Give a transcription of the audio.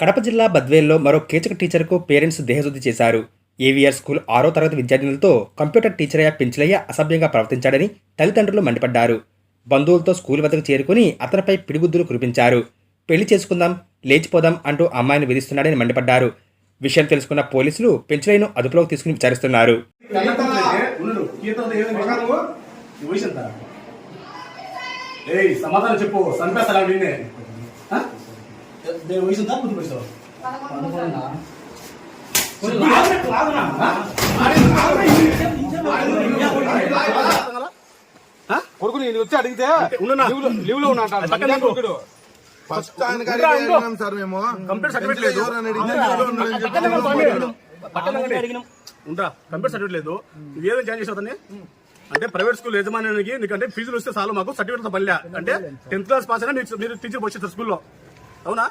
కడప జిల్లా బద్వేల్లో మరో కీచక టీచర్కు పేరెంట్స్ దేహశుద్ధి చేశారు. ఏవీఆర్ స్కూల్ 6వ తరగతి విద్యార్థినులతో కంప్యూటర్ టీచరయ్య పెంచలయ్య అసభ్యంగా ప్రవర్తించాడని తల్లిదండ్రులు మండిపడ్డారు. బంధువులతో స్కూల్ వద్దకు చేరుకుని అతనిపై పిడిగుద్దులు కురిపించారు. పెళ్లి చేసుకుందాం, లేచిపోదాం అంటూ అమ్మాయిని వేధిస్తున్నాడని మండిపడ్డారు. విషయం తెలుసుకున్న పోలీసులు పెంచలయ్యను అదుపులోకి తీసుకుని విచారిస్తున్నారు. సమాధానం చెప్పు. సంపేస్తారా నిన్నే? కొడుకు నేను వచ్చి అడిగితే లీవ్ లో ఉన్నా కంప్యూటర్ సర్టిఫికేట్ లేదు. కంప్యూటర్ సర్టిఫికేట్ లేదు. ఏదో జాయిన్ చేసావు అతన్ని అంటే ప్రైవేట్ స్కూల్ యజమానికి నీకంటే ఫీజులు వస్తే చాలు, మాకు సర్టిఫికేట్ పల్లె అంటే 10th క్లాస్ పాస్ అయినా మీరు టీచర్ వచ్చేస్తారు స్కూల్లో. అవునా?